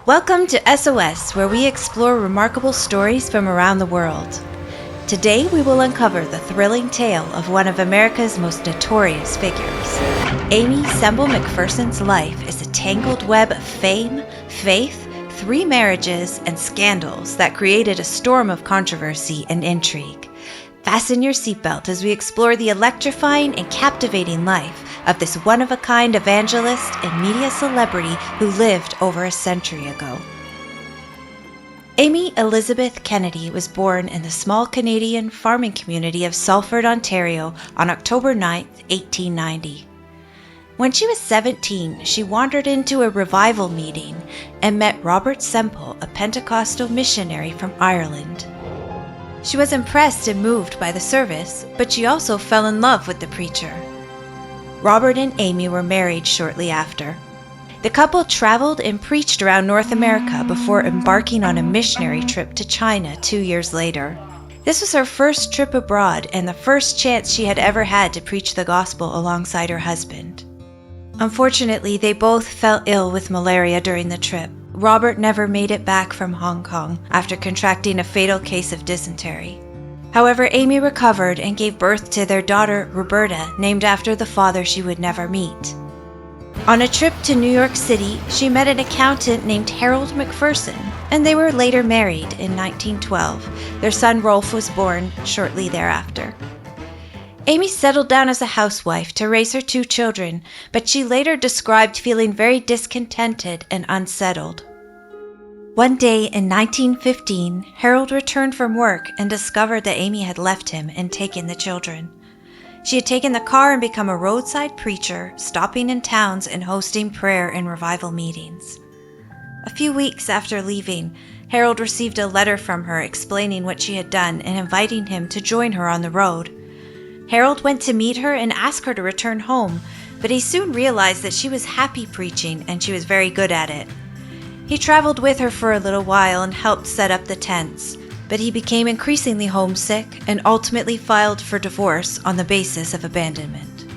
Welcome to SOS, where we explore remarkable stories from around the world. Today we will uncover the thrilling tale of one of America's most notorious figures. Aimee Semple McPherson's life is a tangled web of fame, faith, 3 marriages, and scandals that created a storm of controversy and intrigue. Fasten your seatbelt as we explore the electrifying and captivating life of this one-of-a-kind evangelist and media celebrity who lived over a century ago. Aimee Elizabeth Kennedy was born in the small Canadian farming community of Salford, Ontario on October 9, 1890. When she was 17, she wandered into a revival meeting and met Robert Semple, a Pentecostal missionary from Ireland. She was impressed and moved by the service, but she also fell in love with the preacher. Robert and Aimee were married shortly after. The couple traveled and preached around North America before embarking on a missionary trip to China 2 years later. This was her first trip abroad and the first chance she had ever had to preach the gospel alongside her husband. Unfortunately, they both fell ill with malaria during the trip. Robert never made it back from Hong Kong after contracting a fatal case of dysentery. However, Aimee recovered and gave birth to their daughter, Roberta, named after the father she would never meet. On a trip to New York City, she met an accountant named Harold McPherson, and they were later married in 1912. Their son Rolf was born shortly thereafter. Aimee settled down as a housewife to raise her 2 children, but she later described feeling very discontented and unsettled. One day in 1915, Harold returned from work and discovered that Aimee had left him and taken the children. She had taken the car and become a roadside preacher, stopping in towns and hosting prayer and revival meetings. A few weeks after leaving, Harold received a letter from her explaining what she had done and inviting him to join her on the road. Harold went to meet her and asked her to return home, but he soon realized that she was happy preaching and she was very good at it. He traveled with her for a little while and helped set up the tents, but he became increasingly homesick and ultimately filed for divorce on the basis of abandonment.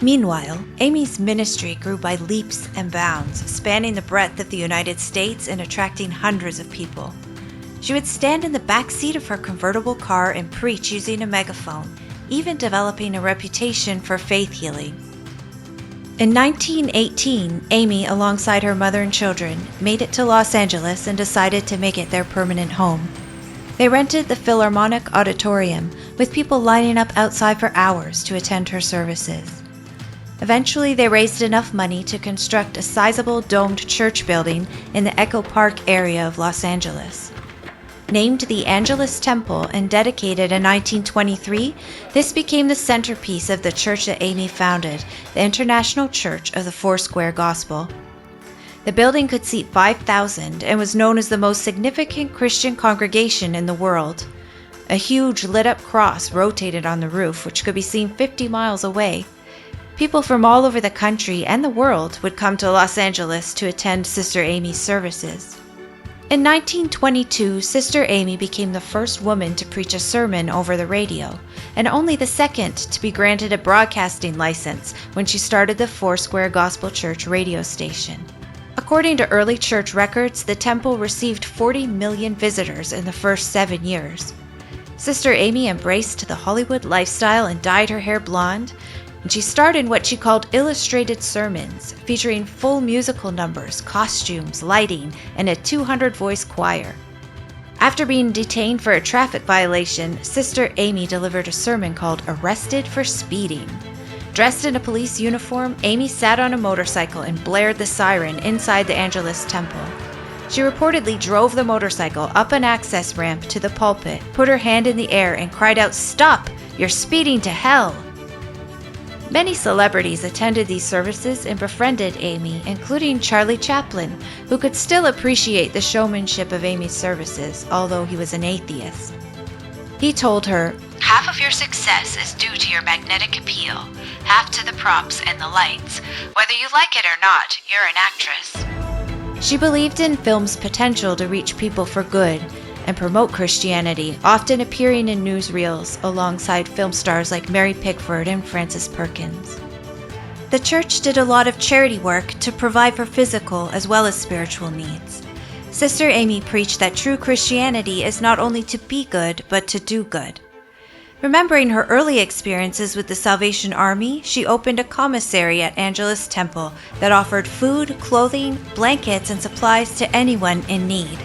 Meanwhile, Aimee's ministry grew by leaps and bounds, spanning the breadth of the United States and attracting hundreds of people. She would stand in the back seat of her convertible car and preach using a megaphone, even developing a reputation for faith healing. In 1918, Aimee, alongside her mother and children, made it to Los Angeles and decided to make it their permanent home. They rented the Philharmonic Auditorium, with people lining up outside for hours to attend her services. Eventually, they raised enough money to construct a sizable domed church building in the Echo Park area of Los Angeles. Named the Angelus Temple and dedicated in 1923, this became the centerpiece of the church that Aimee founded, the International Church of the Foursquare Gospel. The building could seat 5,000 and was known as the most significant Christian congregation in the world. A huge lit-up cross rotated on the roof, which could be seen 50 miles away. People from all over the country and the world would come to Los Angeles to attend Sister Aimee's services. In 1922, Sister Aimee became the first woman to preach a sermon over the radio, and only the second to be granted a broadcasting license when she started the Foursquare Gospel Church radio station. According to early church records, the temple received 40 million visitors in the first 7 years. Sister Aimee embraced the Hollywood lifestyle and dyed her hair blonde, and she starred in what she called illustrated sermons, featuring full musical numbers, costumes, lighting, and a 200-voice choir. After being detained for a traffic violation, Sister Aimee delivered a sermon called Arrested for Speeding. Dressed in a police uniform, Aimee sat on a motorcycle and blared the siren inside the Angelus Temple. She reportedly drove the motorcycle up an access ramp to the pulpit, put her hand in the air, and cried out, "Stop! You're speeding to hell!" Many celebrities attended these services and befriended Aimee, including Charlie Chaplin, who could still appreciate the showmanship of Aimee's services, although he was an atheist. He told her, "Half of your success is due to your magnetic appeal, half to the props and the lights. Whether you like it or not, you're an actress." She believed in film's potential to reach people for good and promote Christianity, often appearing in newsreels alongside film stars like Mary Pickford and Frances Perkins. The church did a lot of charity work to provide for physical as well as spiritual needs. Sister Aimee preached that true Christianity is not only to be good, but to do good. Remembering her early experiences with the Salvation Army, she opened a commissary at Angelus Temple that offered food, clothing, blankets, and supplies to anyone in need.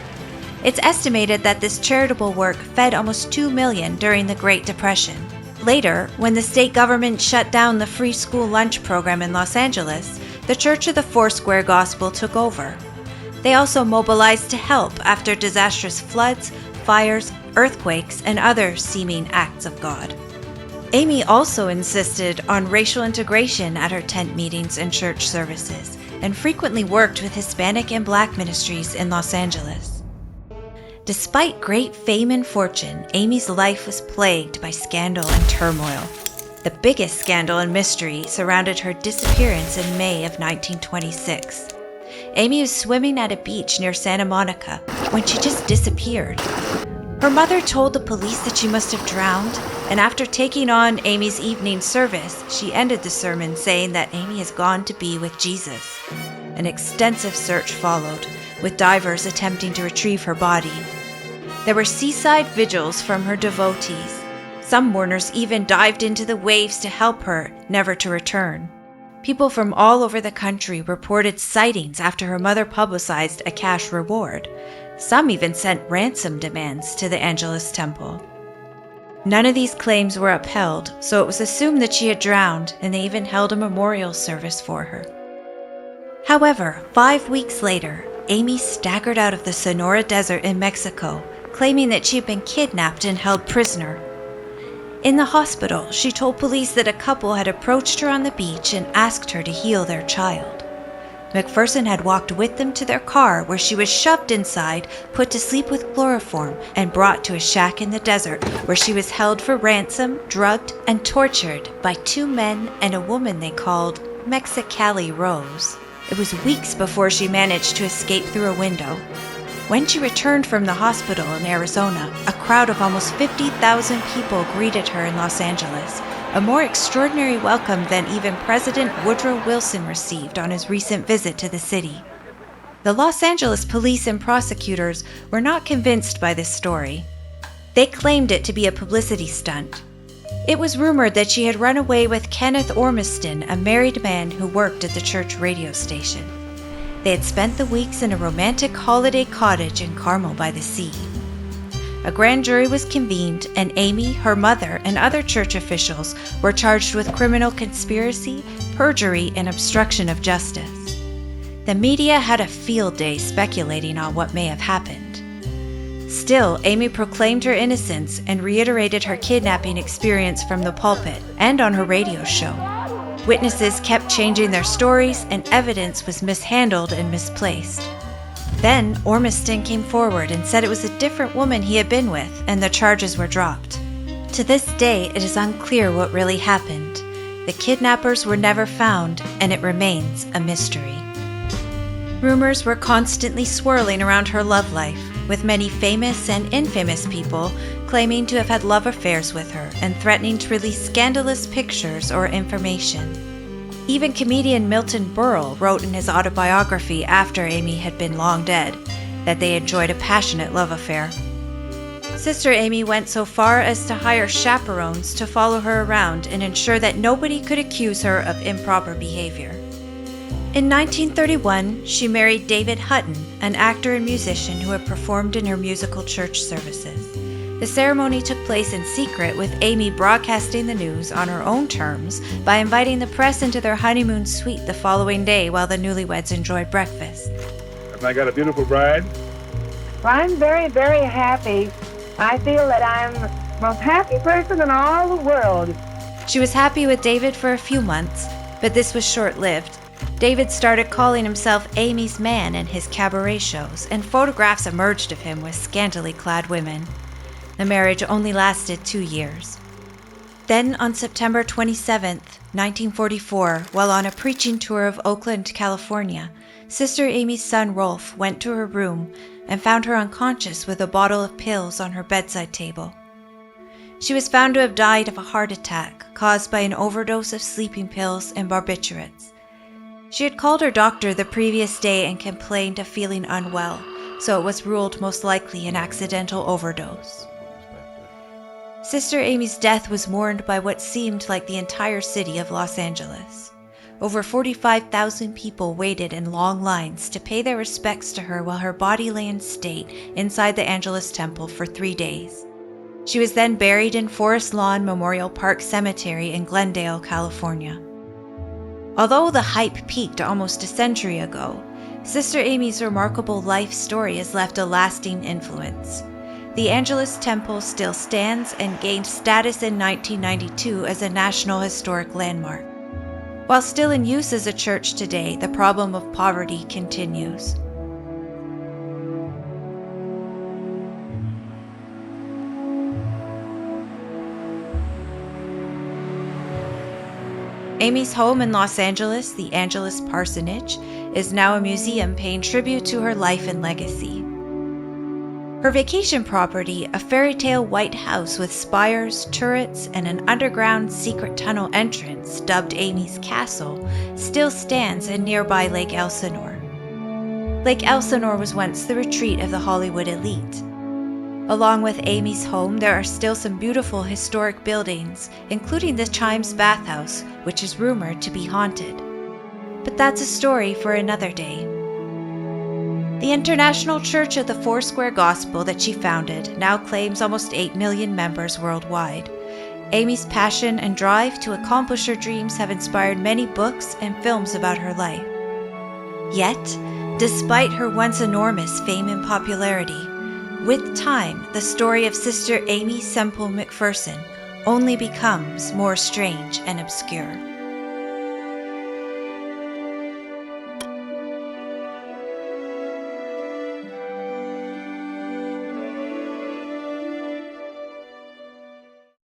It's estimated that this charitable work fed almost 2 million during the Great Depression. Later, when the state government shut down the free school lunch program in Los Angeles, the Church of the Foursquare Gospel took over. They also mobilized to help after disastrous floods, fires, earthquakes, and other seeming acts of God. Aimee also insisted on racial integration at her tent meetings and church services, and frequently worked with Hispanic and Black ministries in Los Angeles. Despite great fame and fortune, Aimee's life was plagued by scandal and turmoil. The biggest scandal and mystery surrounded her disappearance in May of 1926. Aimee was swimming at a beach near Santa Monica when she just disappeared. Her mother told the police that she must have drowned, and after taking on Aimee's evening service, she ended the sermon saying that Aimee has gone to be with Jesus. An extensive search followed, with divers attempting to retrieve her body. There were seaside vigils from her devotees. Some mourners even dived into the waves to help her, never to return. People from all over the country reported sightings after her mother publicized a cash reward. Some even sent ransom demands to the Angelus Temple. None of these claims were upheld, so it was assumed that she had drowned, and they even held a memorial service for her. However, 5 weeks later, Aimee staggered out of the Sonora Desert in Mexico, claiming that she had been kidnapped and held prisoner. In the hospital, she told police that a couple had approached her on the beach and asked her to heal their child. McPherson had walked with them to their car, where she was shoved inside, put to sleep with chloroform, and brought to a shack in the desert, where she was held for ransom, drugged, and tortured by 2 men and a woman they called Mexicali Rose. It was weeks before she managed to escape through a window. When she returned from the hospital in Arizona, a crowd of almost 50,000 people greeted her in Los Angeles, a more extraordinary welcome than even President Woodrow Wilson received on his recent visit to the city. The Los Angeles police and prosecutors were not convinced by this story. They claimed it to be a publicity stunt. It was rumored that she had run away with Kenneth Ormiston, a married man who worked at the church radio station. They had spent the weeks in a romantic holiday cottage in Carmel by the sea. A grand jury was convened, and Aimee, her mother, and other church officials were charged with criminal conspiracy, perjury, and obstruction of justice. The media had a field day speculating on what may have happened. Still, Aimee proclaimed her innocence and reiterated her kidnapping experience from the pulpit and on her radio show. Witnesses kept changing their stories, and evidence was mishandled and misplaced. Then, Ormiston came forward and said it was a different woman he had been with, and the charges were dropped. To this day, it is unclear what really happened. The kidnappers were never found, and it remains a mystery. Rumors were constantly swirling around her love life, with many famous and infamous people claiming to have had love affairs with her and threatening to release scandalous pictures or information. Even comedian Milton Berle wrote in his autobiography after Aimee had been long dead that they enjoyed a passionate love affair. Sister Aimee went so far as to hire chaperones to follow her around and ensure that nobody could accuse her of improper behavior. In 1931, she married David Hutton, an actor and musician who had performed in her musical church services. The ceremony took place in secret, with Aimee broadcasting the news on her own terms by inviting the press into their honeymoon suite the following day while the newlyweds enjoyed breakfast. Have I got a beautiful bride? Well, I'm very, very happy. I feel that I'm the most happy person in all the world. She was happy with David for a few months, but this was short-lived. David started calling himself Aimee's man in his cabaret shows, and photographs emerged of him with scantily clad women. The marriage only lasted 2 years. Then, on September 27, 1944, while on a preaching tour of Oakland, California, Sister Aimee's son Rolf went to her room and found her unconscious with a bottle of pills on her bedside table. She was found to have died of a heart attack caused by an overdose of sleeping pills and barbiturates. She had called her doctor the previous day and complained of feeling unwell, so it was ruled most likely an accidental overdose. Sister Aimee's death was mourned by what seemed like the entire city of Los Angeles. Over 45,000 people waited in long lines to pay their respects to her while her body lay in state inside the Angelus Temple for 3 days. She was then buried in Forest Lawn Memorial Park Cemetery in Glendale, California. Although the hype peaked almost a century ago, Sister Aimee's remarkable life story has left a lasting influence. The Angelus Temple still stands and gained status in 1992 as a National Historic Landmark. While still in use as a church today, the problem of poverty continues. Aimee's home in Los Angeles, the Angelus Parsonage, is now a museum paying tribute to her life and legacy. Her vacation property, a fairy tale white house with spires, turrets, and an underground secret tunnel entrance dubbed Aimee's Castle, still stands in nearby Lake Elsinore. Lake Elsinore was once the retreat of the Hollywood elite. Along with Aimee's home, there are still some beautiful historic buildings, including the Chimes bathhouse, which is rumored to be haunted. But that's a story for another day. The International Church of the Foursquare Gospel that she founded now claims almost 8 million members worldwide. Aimee's passion and drive to accomplish her dreams have inspired many books and films about her life. Yet, despite her once enormous fame and popularity, with time, the story of Sister Aimee Semple McPherson only becomes more strange and obscure.